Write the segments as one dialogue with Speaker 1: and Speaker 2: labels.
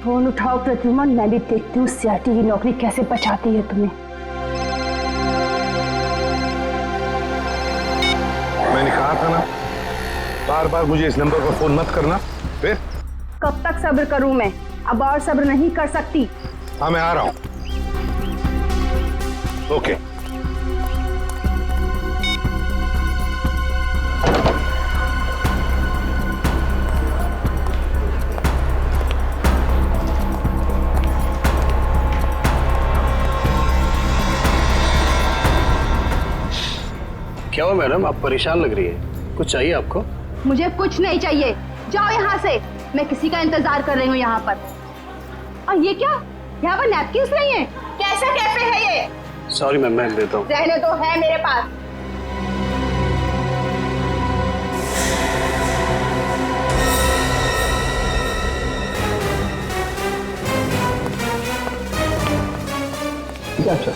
Speaker 1: Phone उठाओ प्रद्युमन, मैं भी देखती हूँ सीआरटी की नौकरी कैसे बचाती है तुम्हें।
Speaker 2: मैंने कहा था ना, बार बार मुझे इस नंबर पर फोन मत करना। फिर
Speaker 1: कब तक सब्र करूं मैं, अब और सब्र नहीं कर सकती।
Speaker 2: हाँ मैं आ रहा हूं। ओके।
Speaker 3: क्या हुआ मैडम, आप परेशान लग रही है? कुछ चाहिए आपको?
Speaker 1: मुझे कुछ नहीं चाहिए, जाओ यहाँ से। मैं किसी का इंतजार कर रही हूँ यहाँ पर। और ये क्या, यहाँ पर नैपकिन्स नहीं है? कैसा कैफे है ये?
Speaker 3: सॉरी मैम, मैं देता हूँ।
Speaker 1: रहने दो, है मेरे पास।
Speaker 3: अच्छा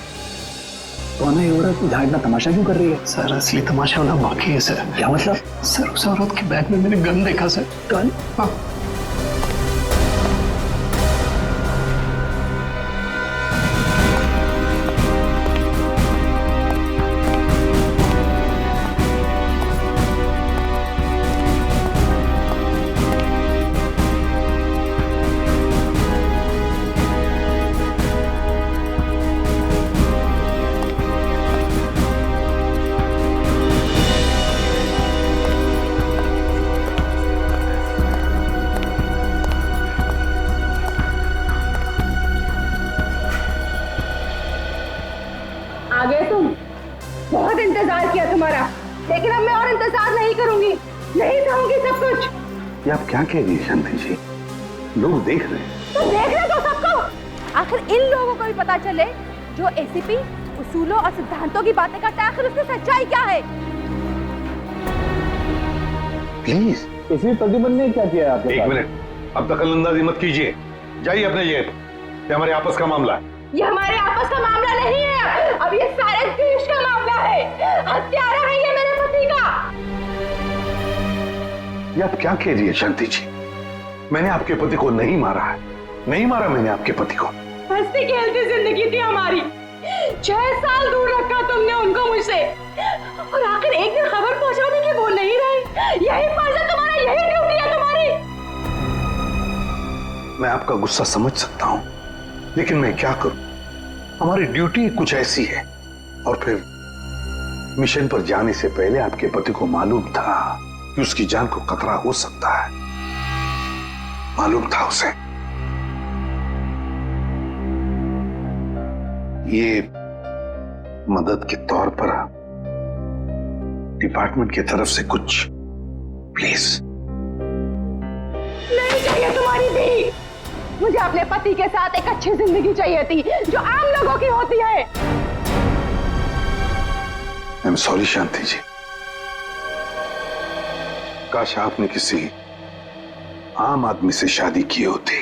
Speaker 3: तो ना, ये औरत यहाँ इतना तमाशा क्यों कर रही है? सर असली तमाशा होना बाकी है सर। क्या मतलब? सर उस औरत के बैग में मैंने गन देखा सर। गन? हाँ।
Speaker 1: आ गए तुम? बहुत इंतजार किया तुम्हारा, लेकिन अब मैं और इंतजार नहीं करूंगी, नहीं सहूंगी सब कुछ।
Speaker 2: ये आप क्या कह रही है शांति जी? लोग देख रहे हैं।
Speaker 1: तो देख रहे हो सबको। आखिर इन लोगों को भी पता चले जो एसीपी उसूलों और सिद्धांतों की बातें करता है, आखिर उसकी सच्चाई क्या है।
Speaker 2: प्लीज।
Speaker 4: इसी प्रद्युमन ने क्या किया आपके साथ?
Speaker 2: एक मिनट, अब दखलंदाजी मत कीजिए, जाइए अपने जगह पर। ये हमारे आपस का मामला है।
Speaker 1: ये हमारे आपस का मामला नहीं है, अब ये सारे देश का मामला है। हत्यारा है ये मेरे पति का।
Speaker 2: ये आप क्या कह रही है शांति जी? मैंने आपके पति को नहीं मारा है, नहीं मारा मैंने आपके पति को।
Speaker 1: हंसती खेलती जिंदगी थी हमारी, 6 साल दूर रखा तुमने उनको मुझसे, और आखिर एक दिन खबर पहुंचाने की वो नहीं रही। यही फर्ज है तुम्हारा, यही ड्यूटी है तुम्हारी।
Speaker 2: मैं आपका गुस्सा समझ सकता हूं, लेकिन मैं क्या करूं? हमारी ड्यूटी कुछ ऐसी है। और फिर मिशन पर जाने से पहले आपके पति को मालूम था कि उसकी जान को खतरा हो सकता है, मालूम था उसे। ये मदद के तौर पर डिपार्टमेंट की तरफ से कुछ प्लीज।
Speaker 1: नहीं चाहिए तुम्हारी भी, मुझे अपने पति के साथ एक अच्छी जिंदगी चाहिए थी जो आम लोगों की होती है।
Speaker 2: आई एम सॉरी शांति जी, काश आपने किसी आम आदमी से शादी की होती।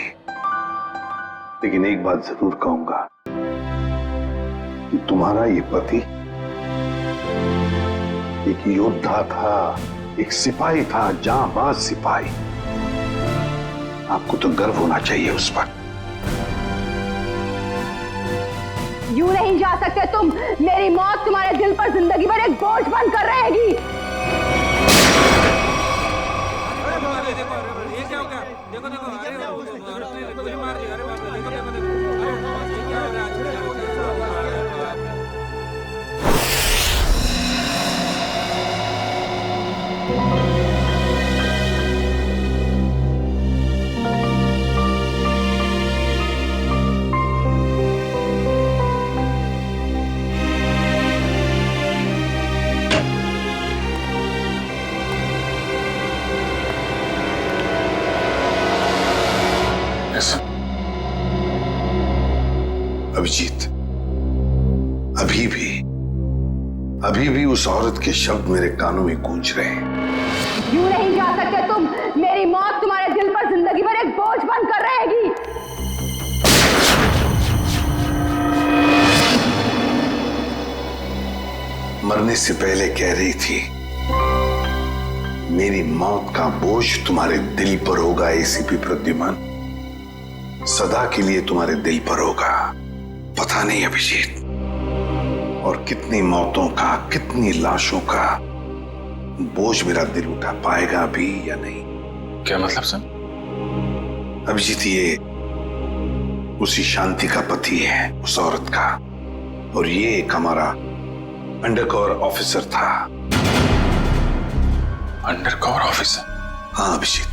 Speaker 2: लेकिन एक बात जरूर कहूंगा कि तुम्हारा ये पति एक योद्धा था, एक सिपाही था, जांबाज सिपाही। आपको तो गर्व होना चाहिए उस पर।
Speaker 1: यूं नहीं जा सकते तुम, मेरी मौत तुम्हारे दिल पर जिंदगी भर एक बोझ बनकर रहेगी।
Speaker 2: अभिजीत, अभी भी उस औरत के शब्द मेरे कानों में गूंज रहे हैं।
Speaker 1: यूं नहीं जा सकते तुम, मेरी मौत तुम्हारे दिल पर जिंदगी भर एक बोझ बनकर रहेगी।
Speaker 2: मरने से पहले कह रही थी, मेरी मौत का बोझ तुम्हारे दिल पर होगा एसीपी प्रद्युमन। सदा के लिए तुम्हारे दिल पर होगा। पता नहीं अभिजीत, और कितनी मौतों का, कितनी लाशों का बोझ मेरा दिल उठा पाएगा भी या नहीं।
Speaker 5: क्या मतलब सर?
Speaker 2: अभिजीत, ये उसी शांति का पति है, उस औरत का, और ये एक हमारा अंडरकवर ऑफिसर था।
Speaker 5: Undercover officer?
Speaker 2: हाँ अभिजीत,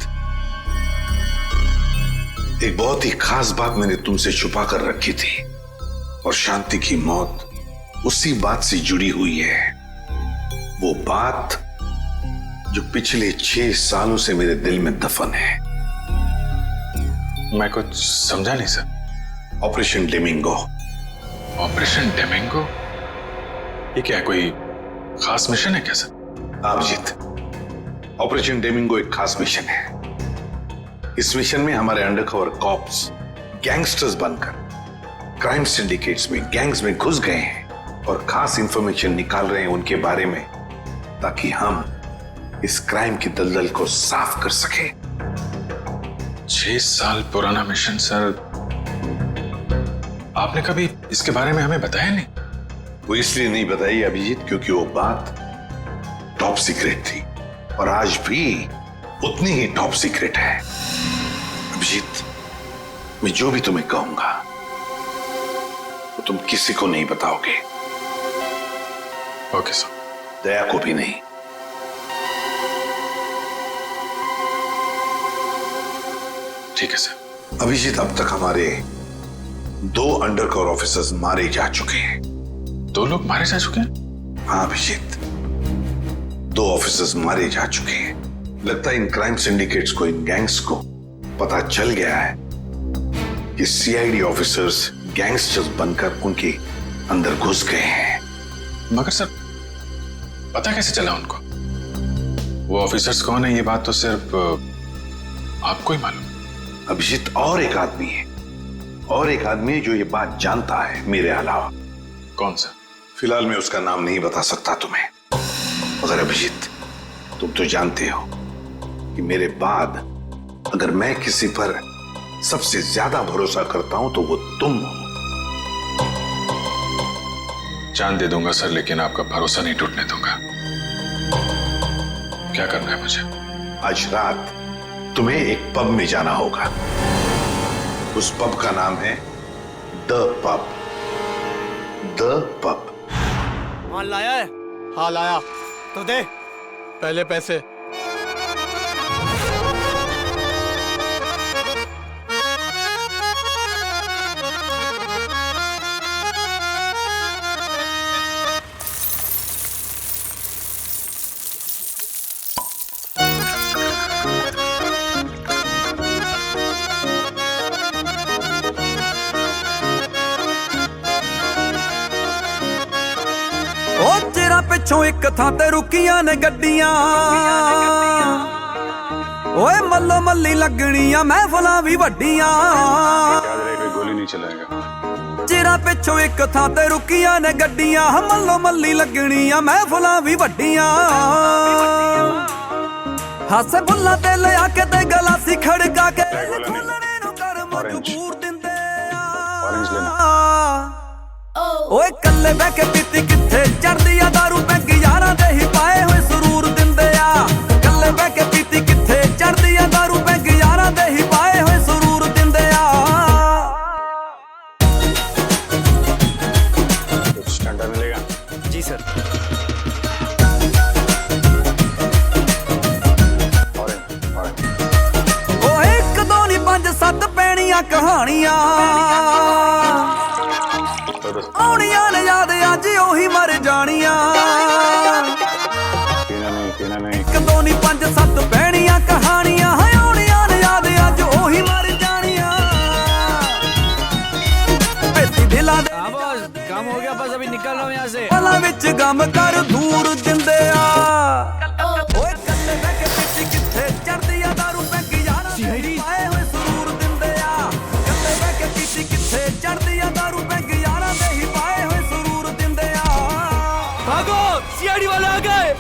Speaker 2: एक बहुत ही खास बात मैंने तुमसे छुपा कर रखी थी, और शांति की मौत उसी बात से जुड़ी हुई है। वो बात जो पिछले 6 सालों से मेरे दिल में दफन है।
Speaker 5: मैं कुछ समझा नहीं सर।
Speaker 2: ऑपरेशन डेमिंगो।
Speaker 5: ऑपरेशन डेमिंगो? ये क्या, कोई खास मिशन है क्या सर?
Speaker 2: अभिजीत, ऑपरेशन डेमिंगो एक खास मिशन है। इस मिशन में हमारे अंडरकवर कॉप्स गैंगस्टर्स बनकर क्राइम सिंडिकेट्स में, गैंग्स में घुस गए हैं और खास इंफॉर्मेशन निकाल रहे हैं उनके बारे में, ताकि हम इस क्राइम की दलदल को साफ कर सके।
Speaker 5: 6 साल पुराना मिशन सर। आपने कभी इसके बारे में हमें बताया नहीं?
Speaker 2: वो इसलिए नहीं बताई अभिजीत, क्योंकि वो बात टॉप सीक्रेट थी, और आज भी उतनी ही टॉप सीक्रेट है। अभिजीत, मैं जो भी तुम्हें कहूंगा वो तुम किसी को नहीं बताओगे।
Speaker 5: Okay sir.
Speaker 2: दया को भी नहीं।
Speaker 5: ठीक है सर।
Speaker 2: अभिजीत, अब तक हमारे 2 अंडरकवर ऑफिसर्स मारे जा चुके हैं।
Speaker 5: 2 लोग मारे जा चुके हैं?
Speaker 2: हाँ अभिजीत, 2 ऑफिसर्स मारे जा चुके हैं। लगता है इन क्राइम सिंडिकेट्स को, इन गैंग्स को पता चल गया है कि सीआईडी ऑफिसर्स गैंगस्टर्स बनकर उनके अंदर घुस गए हैं।
Speaker 5: मगर सर, पता कैसे चला उनको? वो ऑफिसर्स कौन है, ये बात तो सिर्फ आपको ही मालूम।
Speaker 2: अभिजीत, और एक आदमी है, और एक आदमी है जो ये बात जानता है मेरे अलावा।
Speaker 5: कौन सा?
Speaker 2: फिलहाल मैं उसका नाम नहीं बता सकता तुम्हें, मगर अभिजीत, तुम तो जानते हो कि मेरे बाद अगर मैं किसी पर सबसे ज्यादा भरोसा करता हूं तो वो तुम हो।
Speaker 5: जान दे दूंगा सर, लेकिन आपका भरोसा नहीं टूटने दूंगा। क्या करना है मुझे?
Speaker 2: आज रात तुम्हें एक पब में जाना होगा। उस पब का नाम है द पब। The pub.
Speaker 6: माल लाया है? हाँ लाया। तो दे पहले पैसे।
Speaker 7: पिछों एक थां ते रुकियां ने गड्डियां, ओए मल्लो मल्ली लगनियां महफिलां भी वड्डियां।
Speaker 5: गोली नहीं चलाएगा।
Speaker 7: चिरा पिछों एक थां ते रुकियां ने गड्डियां, मल्लो मल्ली लगनियां महफिलां भी वड्डियां। हासे बुल्ला ते लिया के ते गलासी खड़का के खुलने नु कर मजबूर दिंदे आ। ओए कल्ले बह के पीती किथे चढ़दी आ दारू, पैग यारां दे ही पाए होए सुरूर दिंदे आ। कल्ले बह के पीती किथे चढ़दी आ दारू, पैग यारां दे ही पाए होए सुरूर दिंदे आ।
Speaker 5: कुछ ठंडा मिलेगा?
Speaker 6: जी सर।
Speaker 7: ओए 1 2 नहीं 5 7 पैणियां कहानियां आउणियां ने याद अज ओही मर जानियां।
Speaker 5: पीना नहीं।
Speaker 7: 1 2 नहीं 5 7 पैणियां कहानियां आउणियां ने याद अज ओही मर जानियां। बेटी दिला दे
Speaker 6: काम हो गया, बस अभी निकल रहा हूँ यहाँ से।
Speaker 7: पला विच गम कर दूर दिंदे आ। ओए कल्ले बह के पीती किथे चढ़दी आ दारू, पैग यारां दे पाए होए सुरूर दिंदे आ। कल्ले बह के पीती किथे चढ़दी आ दारू, पैग यारां दे ही पाए होए सुरूर दिंदे आ।
Speaker 6: भागो, सीआईडी वाले आ गए।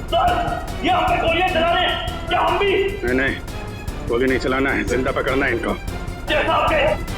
Speaker 8: ये हम पे गोलियां चला रहे हैं, क्या हम भी?
Speaker 5: नहीं, गोली नहीं चलाना है, जिंदा पकड़ना है इनको।
Speaker 8: जैसा आपके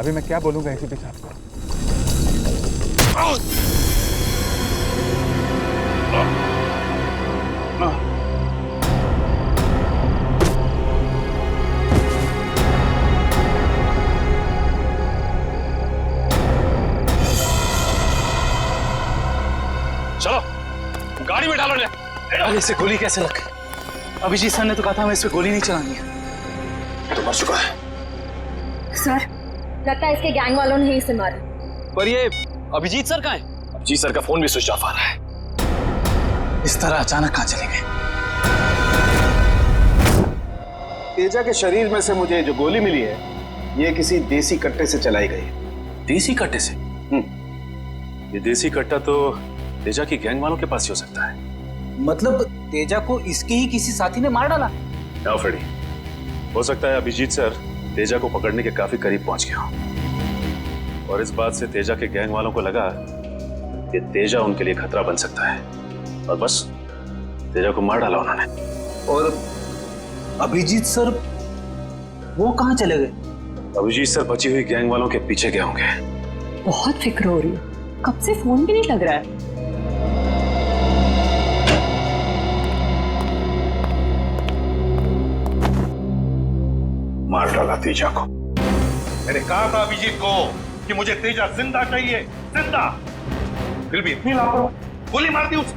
Speaker 4: अभी मैं क्या बोलूंगा एसीपी साहब को?
Speaker 5: चलो गाड़ी में डालो।
Speaker 3: अरे इसे गोली कैसे लग गई? अभिजीत सर ने तो कहा था हमें इस पे गोली नहीं चलानी है।
Speaker 5: तो मर चुका है।
Speaker 1: सर, लगता है इसके गैंग वालों ने ही इसे मारा।
Speaker 3: पर ये अभिजीत सर कहाँ है?
Speaker 5: अभिजीत सर का फोन भी स्विच ऑफ आ रहा है।
Speaker 3: इस तरह अचानक कहाँ चले गए?
Speaker 9: तेजा के शरीर में से मुझे जो गोली मिली है, ये किसी देसी कट्टे से चलाई गई है।
Speaker 5: देसी कट्टे से? ये देसी कट्टा तो तेजा की गैंग वालों के पास ही हो सकता है।
Speaker 3: मतलब तेजा को इसके ही किसी साथी ने मार डाला?
Speaker 5: ना फ्रेडी, हो सकता है अभिजीत सर तेजा को पकड़ने के काफी करीब पहुंच गया हो और इस बात से तेजा के गैंग वालों को लगा कि तेजा उनके लिए खतरा बन सकता है और बस तेजा को मार डाला उन्होंने।
Speaker 3: और अभिजीत सर वो कहाँ चले गए?
Speaker 5: अभिजीत सर बची हुई गैंग वालों के पीछे गए होंगे।
Speaker 1: बहुत फिक्र हो रही है, कब से फोन भी नहीं लग रहा है।
Speaker 2: मार डाला तेजा को।
Speaker 8: मैंने कहा था अभिजीत को कि मुझे तेजा जिंदा चाहिए, जिंदा। फिर भी इतनी लापरवाही, गोली मार दी उसे।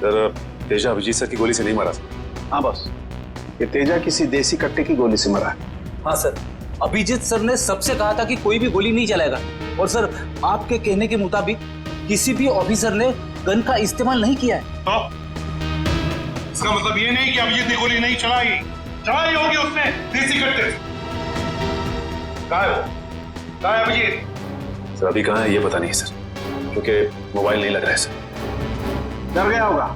Speaker 5: सर, तेजा अभिजीत सर की गोली से नहीं मारा।
Speaker 9: हाँ बॉस, ये तेजा किसी देसी कट्टे की गोली से मरा है।
Speaker 3: हाँ सर, अभिजीत सर ने सबसे कहा था कि कोई भी गोली नहीं चलाएगा और सर आपके कहने के मुताबिक किसी भी ऑफिसर ने गन का इस्तेमाल नहीं किया है।
Speaker 8: तो इसका मतलब ये नहीं कि अभिजीत ने गोली नहीं चलाई होगी उसने देसी कट्टे से। कहाँ है वो? कहाँ है अभिजीत?
Speaker 5: सर अभी कहाँ है ये पता नहीं सर, क्योंकि मोबाइल नहीं लग रहा है सर।
Speaker 9: डर गया होगा,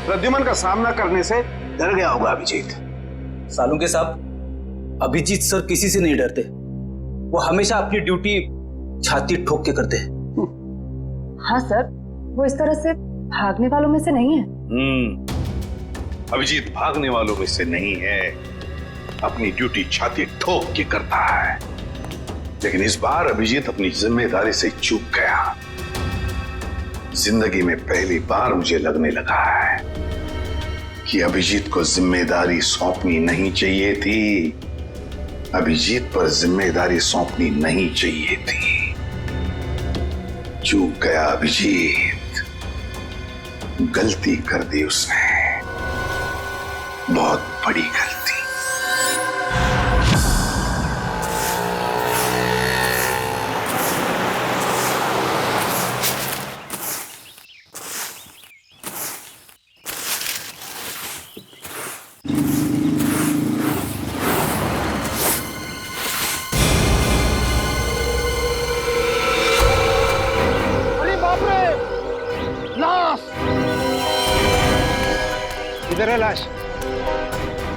Speaker 9: प्रद्युमन का सामना करने से डर गया होगा अभिजीत।
Speaker 3: सालुंके साहब, अभिजीत सर किसी से नहीं डरते, वो हमेशा अपनी ड्यूटी छाती ठोक के करते हैं।
Speaker 1: हाँ सर, वो इस तरह से भागने वालों में से नहीं है।
Speaker 2: अभिजीत भागने वालों में से नहीं है, अपनी ड्यूटी छाती ठोक के करता है। लेकिन इस बार अभिजीत अपनी जिम्मेदारी से चूक गया। जिंदगी में पहली बार मुझे लगने लगा है कि अभिजीत को जिम्मेदारी सौंपनी नहीं चाहिए थी। अभिजीत पर जिम्मेदारी सौंपनी नहीं चाहिए थी। चूक गया अभिजीत, गलती कर दी उसने, बहुत बड़ी गलती।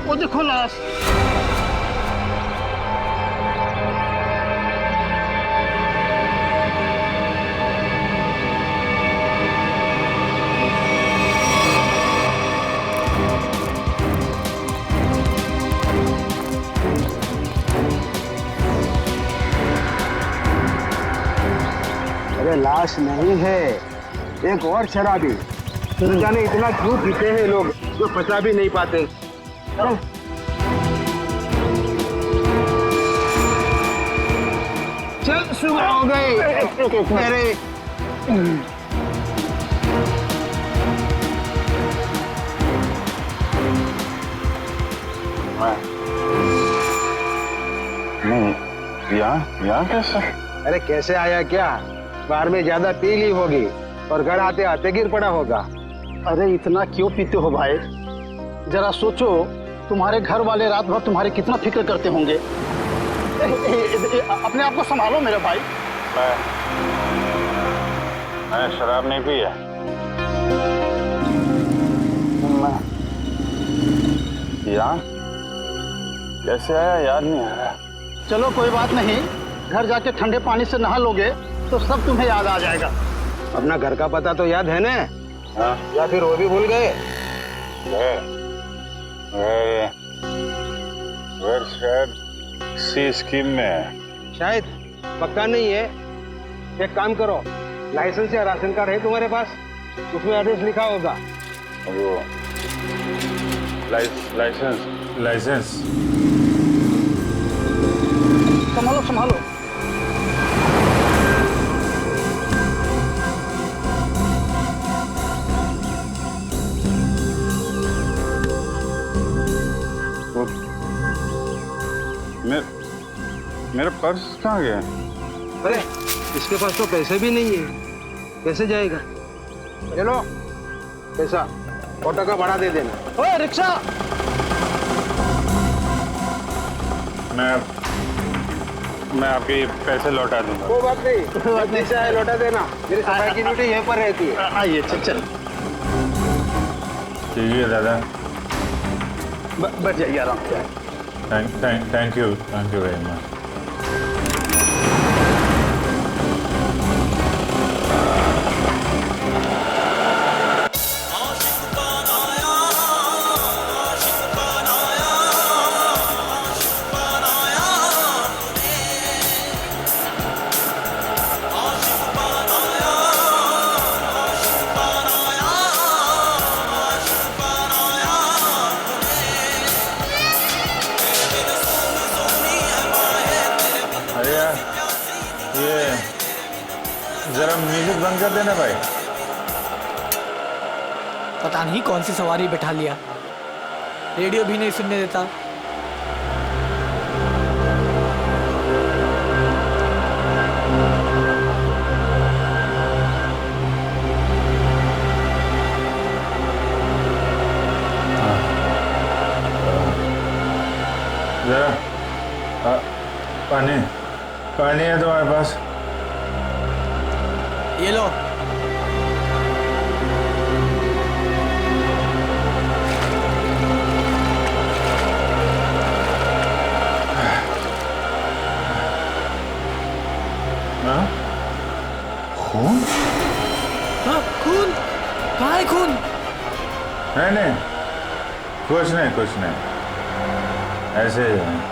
Speaker 6: वो देखो लाश।
Speaker 9: अरे लाश नहीं है, एक और शराबी। न जाने इतना क्यों पीते हैं लोग जो पचा भी नहीं पाते। अरे चल सुबह हो गई। अरे
Speaker 2: नहीं, यहाँ कैसे?
Speaker 9: अरे कैसे आया क्या? बाहर में ज्यादा पी ली होगी और घर आते आते गिर पड़ा होगा।
Speaker 6: अरे इतना क्यों पीते हो भाई? जरा सोचो, तुम्हारे घर वाले रात भर तुम्हारे कितना फिक्र करते होंगे। अपने आप को संभालो मेरे भाई।
Speaker 2: मैं शराब नहीं पी है। यहाँ कैसे आया याद नहीं आ रहा।
Speaker 6: चलो कोई बात नहीं, घर जाके ठंडे पानी से नहा लोगे तो सब तुम्हें याद आ जाएगा।
Speaker 9: अपना घर का पता तो याद है ना?
Speaker 2: हाँ?
Speaker 9: या फिर वो भी भूल गए?
Speaker 2: शायद सी स्कीम में है।
Speaker 9: शायद, पक्का नहीं है। एक काम करो, लाइसेंस या राशन कार्ड है तुम्हारे पास? उसमें एड्रेस लिखा होगा।
Speaker 2: वो लाइसेंस
Speaker 6: संभालो संभालो।
Speaker 2: मेरा पर्स कहाँ गया?
Speaker 9: अरे इसके पास तो पैसे भी नहीं है, कैसे जाएगा? चलो पैसा ऑटो का भाड़ा दे देना।
Speaker 6: ओए रिक्शा!
Speaker 2: मैं आपके पैसे लौटा दूंगा।
Speaker 9: वो बात नहीं, रिक्शा है लौटा देना। मेरी सफाई की ड्यूटी यहीं पर रहती है।
Speaker 6: आइए चल चल।
Speaker 2: ठीक है दादा।
Speaker 6: बैठ जाइए आराम से।
Speaker 2: Thank you very much. जरा म्यूजिक बंद कर देना भाई।
Speaker 10: पता नहीं कौन सी सवारी बैठा लिया, रेडियो भी नहीं सुनने देता।
Speaker 2: जरा पानी है तुम्हारे पास?
Speaker 10: ये लो।
Speaker 2: खून?
Speaker 10: हाँ, खून? कहाँ है खून?
Speaker 2: नहीं, कुछ नहीं, ऐसे ही है।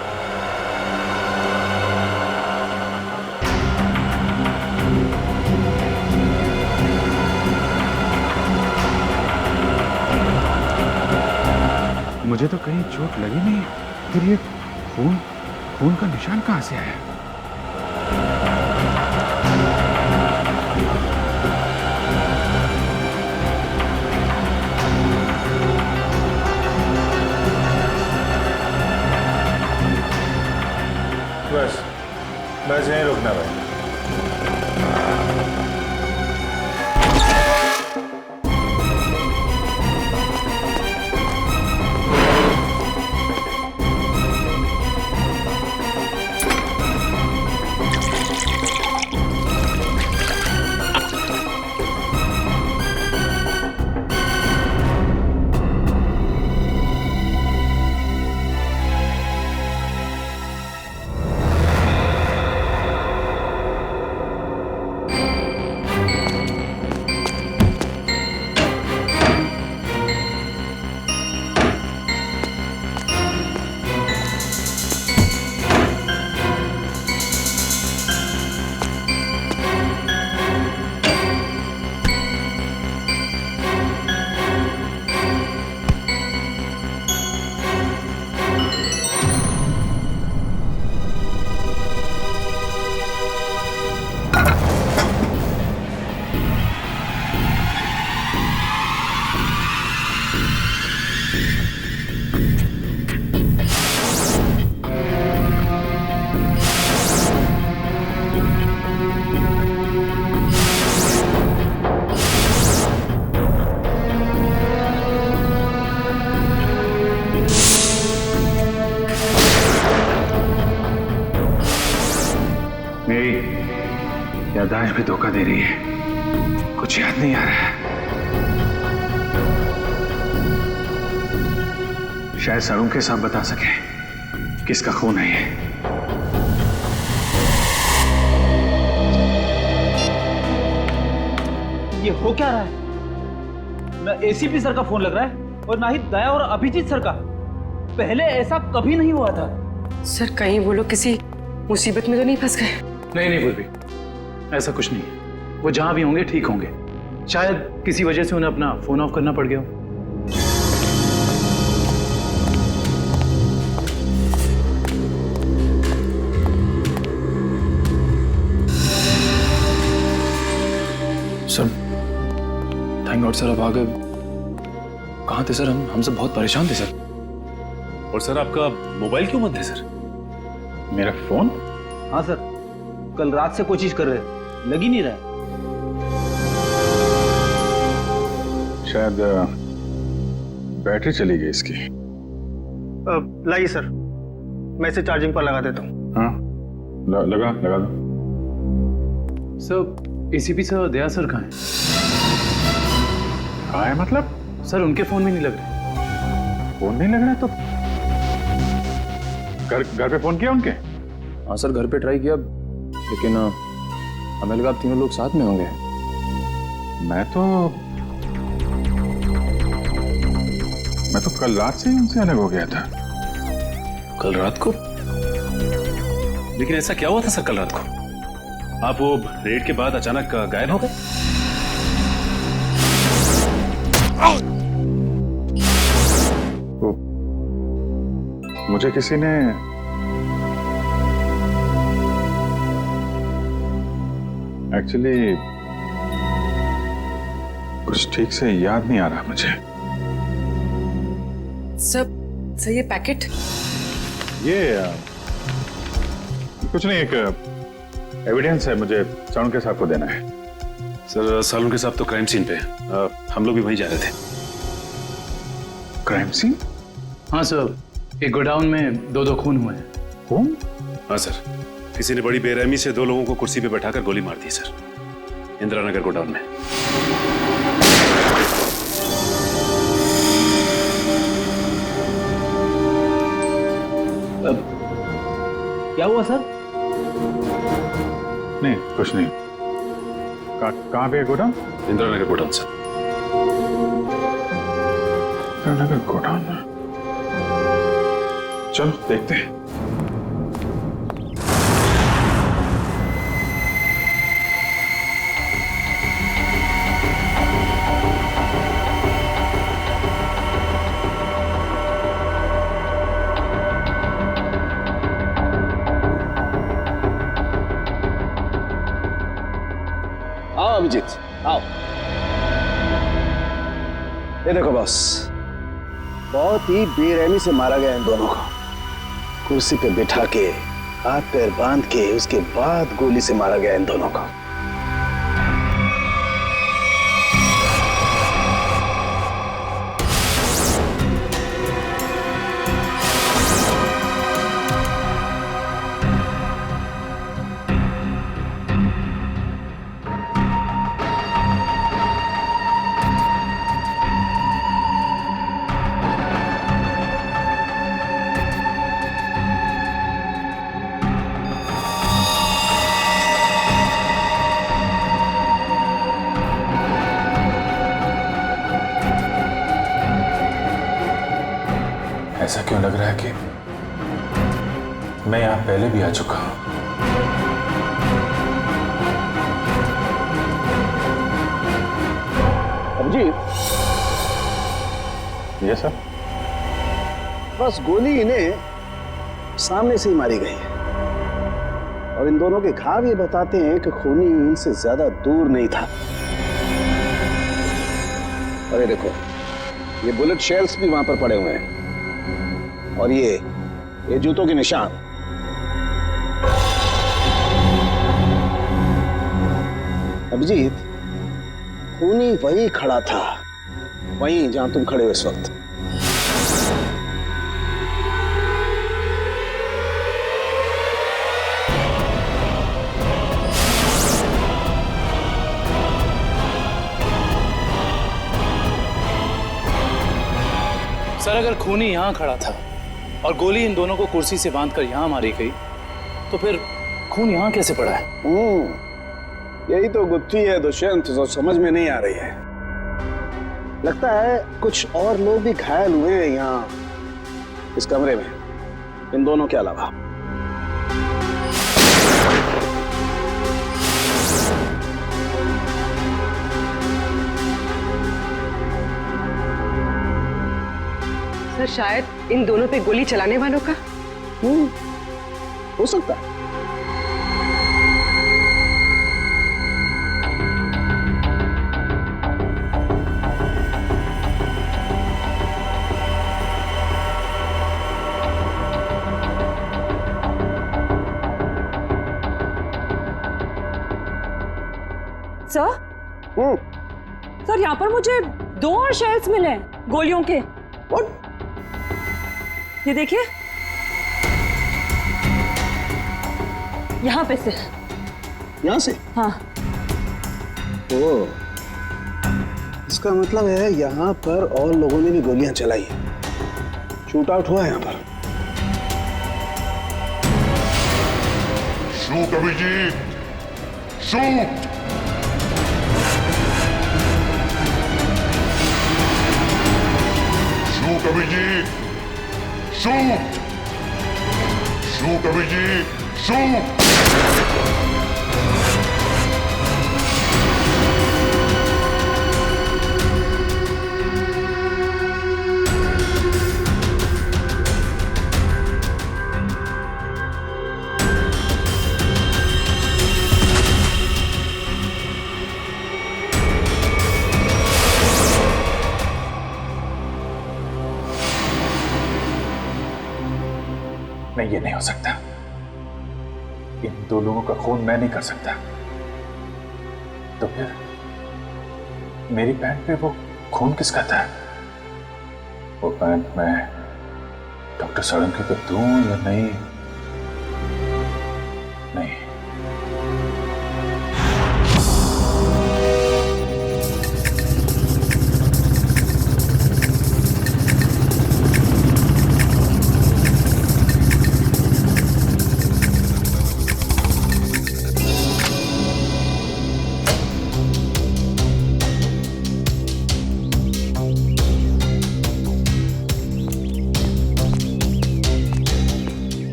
Speaker 4: मुझे तो कहीं चोट लगी नहीं, फिर ये खून का निशान कहाँ से आया?
Speaker 2: बस यहीं रुकना भाई।
Speaker 4: याददाश्त भी धोखा दे रही है, कुछ याद नहीं आ रहा है। शायद सरों के साथ बता सके किसका खून है ये।
Speaker 3: ये हो क्या रहा है? ना एसीपी सर का फोन लग रहा है और ना ही दया और अभिजीत सर का। पहले ऐसा कभी नहीं हुआ था।
Speaker 1: सर कहीं वो लोग किसी मुसीबत में तो नहीं फंस गए?
Speaker 4: नहीं नहीं गुरबी, ऐसा कुछ नहीं है। वो जहां भी होंगे ठीक होंगे। शायद किसी वजह से उन्हें अपना फोन ऑफ करना पड़ गया हो। सर थैंक गॉड सर, अब आ गए। कहाँ थे सर? हम सब बहुत परेशान थे सर।
Speaker 5: और सर आपका मोबाइल क्यों बंद है सर?
Speaker 4: मेरा फोन?
Speaker 3: हाँ सर, कल रात से कोशिश कर रहे हैं, लग ही नहीं रहा है।
Speaker 4: शायद बैटरी चली गई इसकी।
Speaker 6: लाइए सर, मैं इसे चार्जिंग पर लगा देता हूँ।
Speaker 4: हाँ लगा दो। सर एसीपी सर दया सर कहाँ हैं? कहाँ है मतलब? सर उनके फोन में नहीं लग रहे। फोन नहीं लग रहा तो घर पे फोन किया उनके? हाँ सर घर पे ट्राई किया, लेकिन हमें लगा आप तीनों लोग साथ में होंगे। मैं तो कल रात से ही उनसे अलग हो गया था।
Speaker 5: कल रात को? लेकिन ऐसा क्या हुआ था सर कल रात को? आप वो रेड के बाद अचानक गायब हो गए?
Speaker 4: मुझे किसी ने एक्चुअली कुछ ठीक से याद नहीं आ रहा मुझे।
Speaker 1: सर ये पैकेट?
Speaker 4: ये कुछ नहीं, एक एविडेंस है, मुझे सालुंके साहब को देना है।
Speaker 5: सर सालुंके साहब तो क्राइम सीन पे हम लोग भी वहीं जा रहे थे।
Speaker 4: Crime scene? हाँ सर, एक गोडाउन में दो खून हुए हैं। खून?
Speaker 5: हाँ सर, किसी ने बड़ी बेरहमी से 2 लोगों को कुर्सी पे बैठाकर गोली मार दी सर, इंदिरा नगर गोडाउन में।
Speaker 3: क्या हुआ सर?
Speaker 4: नहीं कुछ नहीं। कहाँ पे है godown?
Speaker 5: Indira Nagar godown sir.
Speaker 4: Indira Nagar godown में, चलो देखते हैं।
Speaker 9: आओ अभिजीत आओ। ये देखो बॉस, बहुत ही बेरहमी से मारा गया इन दोनों को। कुर्सी पे बिठा के हाथ पैर बांध के उसके बाद गोली से मारा गया इन दोनों को।
Speaker 4: ऐसा क्यों लग रहा है कि मैं यहां पहले भी आ चुका हूं?
Speaker 9: अभिजीत,
Speaker 4: ये सर,
Speaker 9: बस गोली इन्हें सामने से ही मारी गई है और इन दोनों के घाव ये बताते हैं कि खूनी इनसे ज्यादा दूर नहीं था। अरे देखो, ये बुलेट शेल्स भी वहां पर पड़े हुए हैं और ये जूतों के निशान। अभिजीत, खूनी वहीं खड़ा था, वहीं जहां तुम खड़े हो इस वक्त।
Speaker 3: सर अगर खूनी यहाँ खड़ा था और गोली इन दोनों को कुर्सी से बांधकर यहाँ मारी गई तो फिर खून यहाँ कैसे पड़ा है?
Speaker 9: यही तो गुत्थी है दुष्यंत, जो समझ में नहीं आ रही है। लगता है कुछ और लोग भी घायल हुए हैं यहाँ इस कमरे में, इन दोनों के अलावा।
Speaker 1: सर शायद इन दोनों पे गोली चलाने वालों का।
Speaker 9: हो सकता है।
Speaker 1: सर सर यहाँ पर मुझे 2 और शेल्स मिले हैं गोलियों के। ये देखिए, यहाँ पे से।
Speaker 9: यहाँ से?
Speaker 1: हाँ।
Speaker 9: ओ, इसका मतलब है यहाँ पर और लोगों ने भी गोलियां चलाई हैं। शूट आउट हुआ है यहाँ पर।
Speaker 8: Shoot Abhijeet, shoot. Shoot Abhijeet, shoot. Shoot Abhijeet, shoot.
Speaker 5: नहीं, ये नहीं हो सकता। इन 2 लोगों का खून मैं नहीं कर सकता। तो फिर मेरी पैंट पे वो खून किसका था? वो पैंट मैं डॉक्टर साळुंखे को दूं या नहीं? नहीं।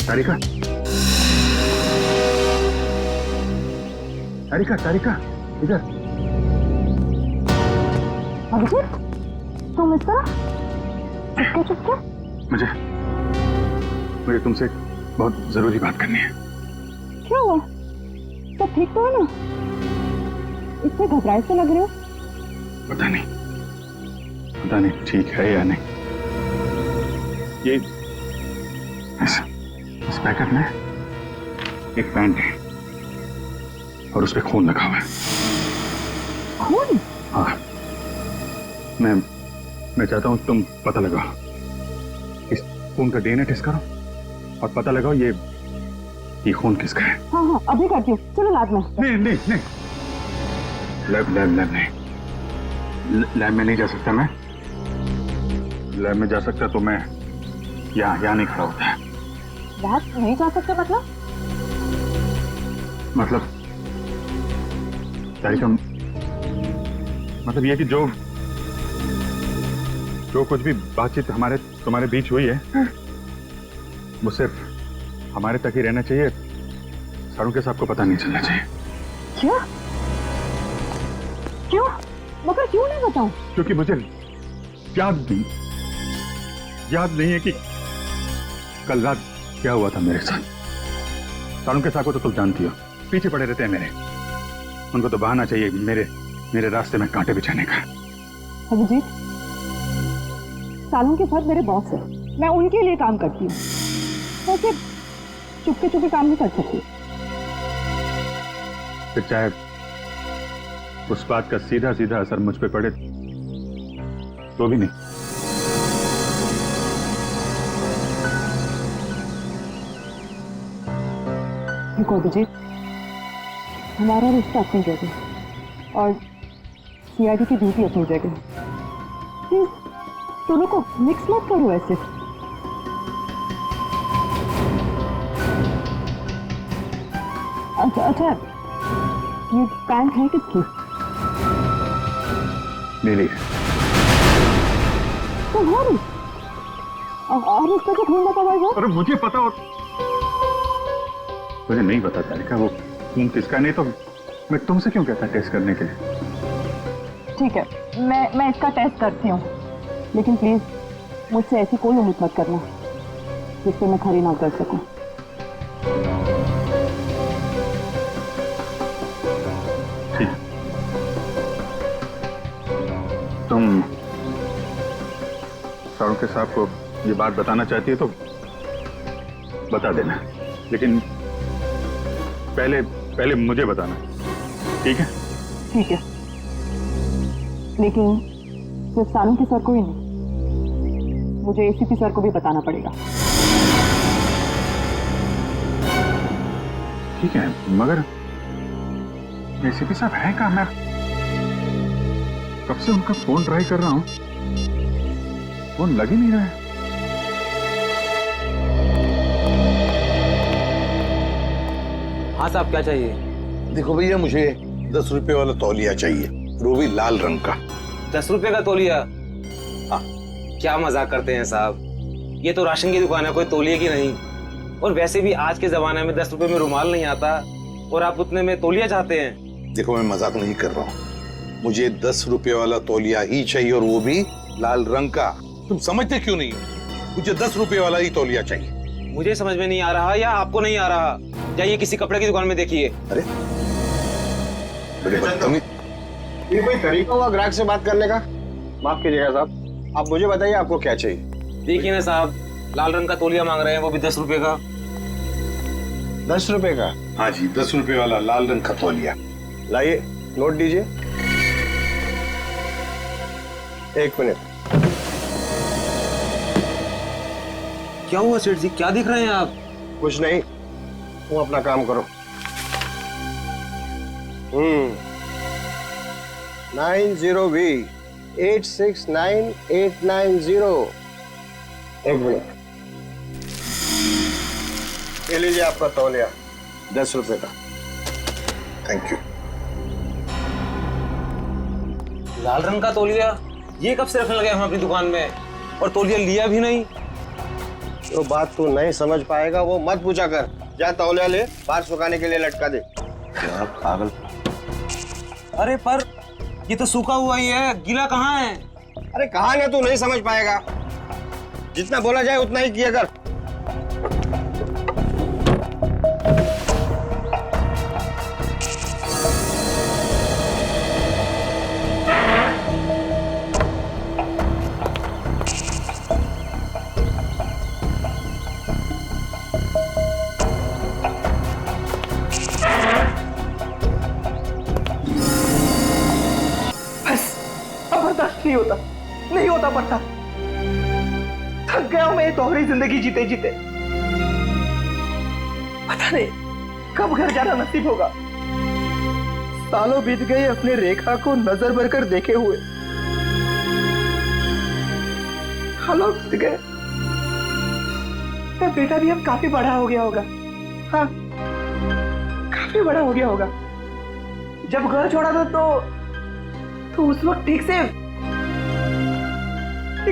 Speaker 2: तारिका, तारिका, तारिका, इधर।
Speaker 1: अभिजीत, तुम इस तरह चुपके?
Speaker 2: मुझे तुमसे बहुत जरूरी बात करनी है।
Speaker 1: क्या हुआ? सब ठीक तो है ना? इतने घबराए से लग रहे हो।
Speaker 2: पता नहीं ठीक है या नहीं। ये इस पैकेट में एक पैंट है और उस पे खून लगा हुआ है।
Speaker 1: खून?
Speaker 2: हाँ, मैं चाहता हूं तुम पता लगाओ, इस खून का डीएनए टेस्ट करो और पता लगाओ ये खून किसका है।
Speaker 1: हाँ, अभी करती हूँ। चलो लैब में।
Speaker 2: नहीं, लैब नहीं, लैब में नहीं जा सकता मैं। लैब में जा सकता तो मैं यहाँ नहीं खड़ा होता है।
Speaker 1: लैब नहीं जा सकते
Speaker 2: मतलब तारिका, मतलब ये कि जो कुछ भी बातचीत तुम्हारे बीच हुई है वो सिर्फ हमारे तक ही रहना चाहिए। साळुंखे साहब को पता नहीं चलना चाहिए।
Speaker 1: क्यों? मगर क्यों नहीं बताऊं?
Speaker 2: क्योंकि मुझे याद नहीं है कि कल रात क्या हुआ था मेरे साथ। साळुंखे साहब को तो तुम जानती हो, पीछे पड़े रहते हैं मेरे। उनको तो बहाना चाहिए मेरे रास्ते में कांटे बिछाने का।
Speaker 1: अभिजीत, साळुंखे साहब मेरे बॉस है, मैं उनके लिए काम करती हूँ। वैसे चुपके काम नहीं कर सकती।
Speaker 2: फिर चाहे उस बात का सीधा असर मुझ पे पड़े तो भी नहीं।
Speaker 1: देखो अभिजीत, हमारा रिश्ता अपनी जगह और सीआईडी की ड्यूटी अपनी जगह। प्लीज दोनों को मिक्स मत करो ऐसे। अच्छा, ये पैंट है किसकी?
Speaker 2: मेरी।
Speaker 1: तुम्हारी? और इसका जो ढूंढना कब आएगा?
Speaker 2: अरे मुझे पता और मुझे नहीं पता तारिका, वो खून किसका, नहीं तो मैं तुमसे क्यों कहता टेस्ट करने के लिए।
Speaker 1: ठीक है, मैं इसका टेस्ट करती हूँ, लेकिन प्लीज मुझसे ऐसी कोई उम्मीद मत करना जिससे मैं खरी ना कर सकूं।
Speaker 2: ठीक, तुम सारुके साहब को ये बात बताना चाहती है तो बता देना, लेकिन पहले मुझे बताना, ठीक है?
Speaker 1: ठीक है, लेकिन सिर्फ सारुके सर को ही नहीं, मुझे एसीपी सर को भी बताना पड़ेगा।
Speaker 2: ठीक है, मगर एसीपी साहब है कहाँ? मैं कब से उनका फोन ट्राई कर रहा हूँ, फोन लग ही नहीं रहा है।
Speaker 3: हाँ साहब, क्या चाहिए?
Speaker 2: देखो भैया, मुझे 10 रुपए वाला तौलिया चाहिए, वो भी लाल रंग का।
Speaker 3: 10 रुपए का तौलिया?
Speaker 2: हाँ।
Speaker 3: क्या मजाक करते हैं साहब, ये तो राशन की दुकान है, कोई तौलिए की नहीं। और वैसे भी आज के जमाने में 10 रुपए में रुमाल नहीं आता, और आप उतने में तौलिया चाहते हैं?
Speaker 2: देखो, मैं मजाक नहीं कर रहा हूँ, मुझे 10 रुपए वाला तौलिया ही चाहिए, और वो भी लाल रंग का। तुम समझते क्यों नहीं हो? मुझे 10 रुपए वाला ही तौलिया चाहिए।
Speaker 3: मुझे समझ में नहीं आ रहा या आपको नहीं आ रहा? जाइए किसी कपड़े की दुकान में देखिए।
Speaker 2: अरे
Speaker 9: ये कोई तरीका हुआ ग्राहक से बात करने का? माफ कीजिएगा साहब, आप मुझे बताइए आपको क्या चाहिए।
Speaker 3: देखिए ना साहब, लाल रंग का तौलिया मांग रहे हैं, वो भी 10 रुपए का।
Speaker 9: 10 रुपए का?
Speaker 2: हाँ जी, 10 रुपए वाला लाल रंग का तौलिया।
Speaker 9: लाइए, नोट दीजिए। 1 मिनट।
Speaker 3: क्या हुआ सेठ जी, क्या दिख रहे हैं आप?
Speaker 9: कुछ नहीं, तुम अपना काम करो। 90B 869890। 1 मिनट, ये लीजिए आपका तौलिया, 10 रुपए का।
Speaker 2: Thank you.
Speaker 3: लाल रंग का तौलिया? ये कब से रखने लगे हम अपनी दुकान में, और तौलिया लिया भी नहीं?
Speaker 9: तो बात तू नहीं समझ पाएगा वो मत पूछा कर, जा तौलिया ले, बाहर सुखाने के लिए लटका दे।
Speaker 2: क्या पागल।
Speaker 3: अरे पर ये तो सूखा हुआ ही है, गीला कहाँ है?
Speaker 9: अरे कहाँ ना, तू नहीं समझ पाएगा, जितना बोला जाए उतना ही किया कर।
Speaker 10: नहीं होता पड़ता। थक गया हूं मैं ये दोहरी जिंदगी जीते जीते। पता नहीं कब घर जाना नसीब होगा। सालों बीत गए अपने रेखा को नजर भर कर देखे हुए। सालों बीत गए, तो बेटा भी अब काफी बड़ा हो गया होगा। हाँ, काफी बड़ा हो गया होगा। जब घर छोड़ा था तो उस वक्त ठीक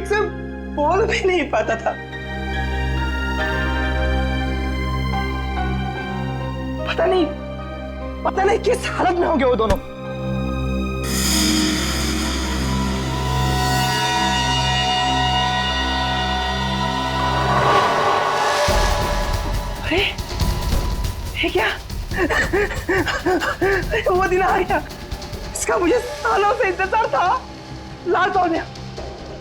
Speaker 10: से बोल भी नहीं पाता था। पता नहीं किस हालत में होंगे वो दोनों। अरे ये क्या? वो दिन आ गया, इसका मुझे सालों से इंतजार था। लाल तौलिया,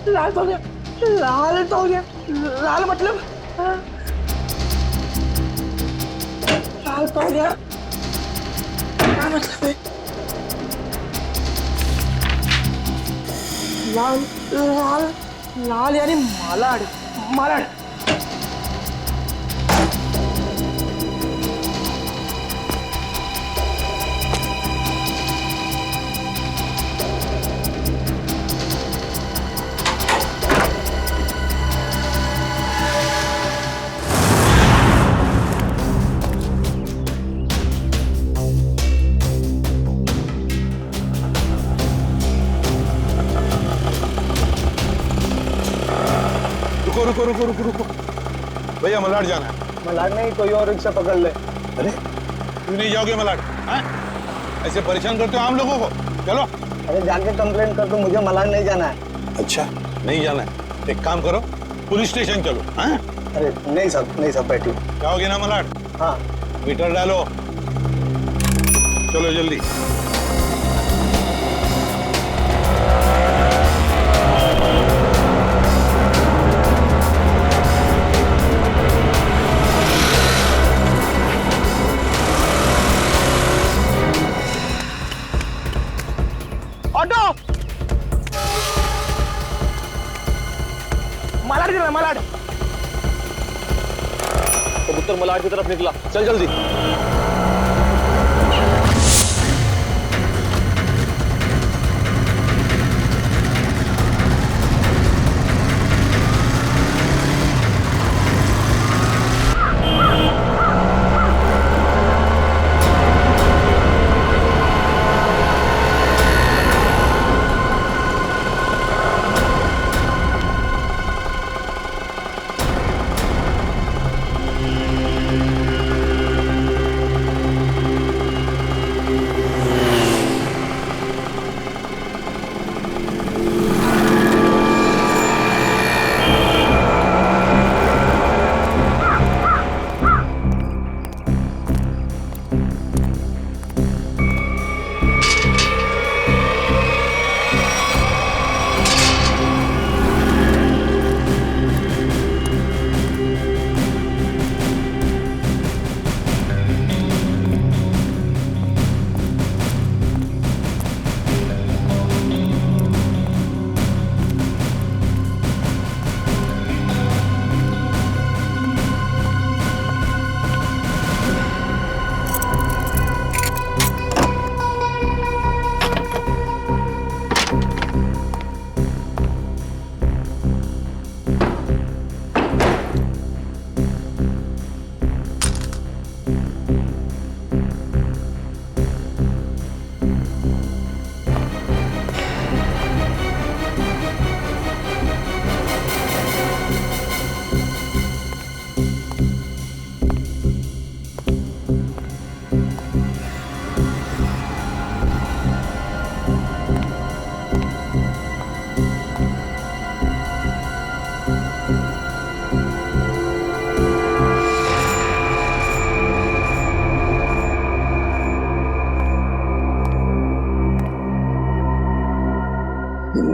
Speaker 10: लाल तौलिया, लाल तौलिया, लाल मतलब लाल तौलिया क्या मतलब है? लाल लाल लाल यानी मालाड, मालाड।
Speaker 2: रुको रुको रुको रुको, भैया मलाड जाना है।
Speaker 9: मलाड नहीं, कोई और रिक्शा पकड़ ले।
Speaker 2: अरे क्यों नहीं जाओगे मलाड? हैं? ऐसे परेशान करते हो आम लोगों को। चलो।
Speaker 9: अरे जाके कंप्लेंट कर दो, मुझे मलाड नहीं जाना है।
Speaker 2: अच्छा नहीं जाना है, एक काम करो पुलिस स्टेशन चलो। हैं?
Speaker 9: अरे नहीं सब बैठी।
Speaker 2: जाओगे ना मलाड?
Speaker 9: हाँ।
Speaker 2: मीटर डालो, चलो जल्दी।
Speaker 10: ऑटो, मलाड गिरा, मलाड।
Speaker 4: कबूतर मलाड की तरफ निकला, चल जल्दी।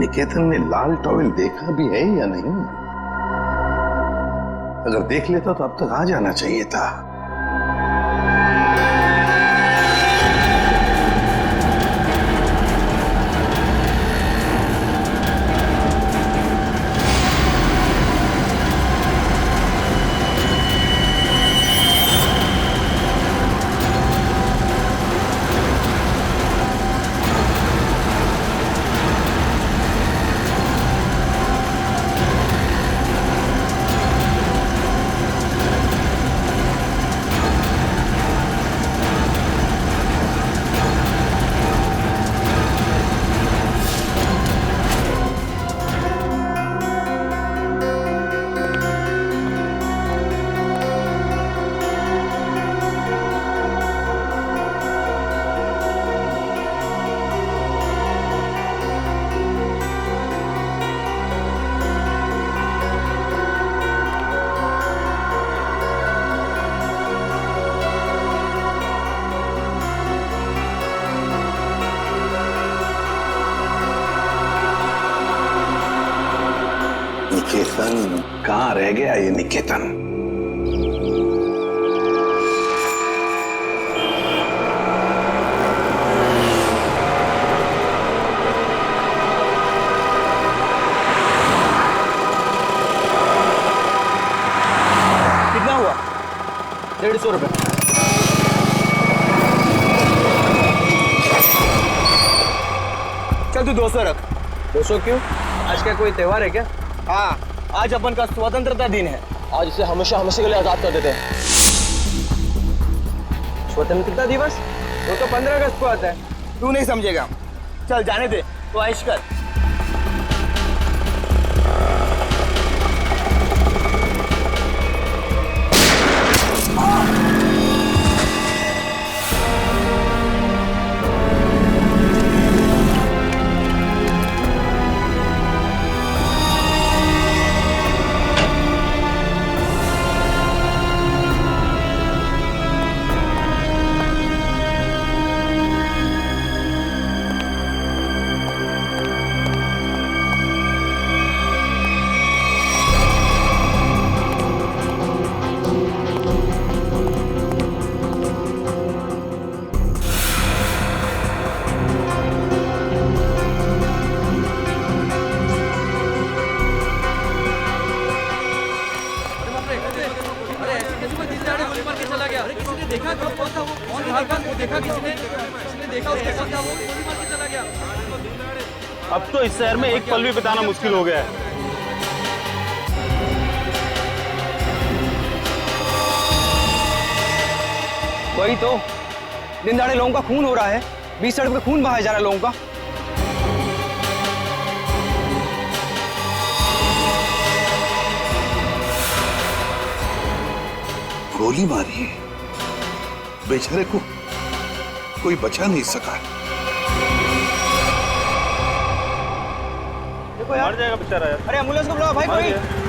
Speaker 2: निकेतन ने लाल टॉवेल देखा भी है या नहीं? अगर देख लेता तो अब तक आ जाना चाहिए था। निकेतन कहाँ रह गया ये निकेतन?
Speaker 10: कितना हुआ? 150 रुपए। चल तू 200 रख। 200 क्यों? आज का कोई त्योहार है क्या? हाँ, आज अपन का स्वतंत्रता दिन है। आज इसे हमेशा हमेशा के लिए आजाद कर देते हैं। स्वतंत्रता दिवस वो तो 15 अगस्त को आता है। तू नहीं समझेगा। चल जाने दे, तो ऐश कर।
Speaker 7: दाड़े गोली मार के चला गया। अरे किसी ने देखा कौन था वो? कौन था वो? देखा किसी ने? किसी ने देखा उसको कौन था वो? गोली मार के चला गया।
Speaker 5: अब तो इस शहर में एक पल भी बिताना मुश्किल हो गया है।
Speaker 10: वही तो, दिन दाड़े लोगों का खून हो रहा है, बीच सड़क पे खून बहाया जा रहा है लोगों का।
Speaker 2: गोली मारी है, बेचारे को कोई बचा नहीं सका।
Speaker 10: देखो यार,
Speaker 5: मर जाएगा बेचारा यार।
Speaker 10: अरे एम्बुलेंस को बुलाओ भाई कोई।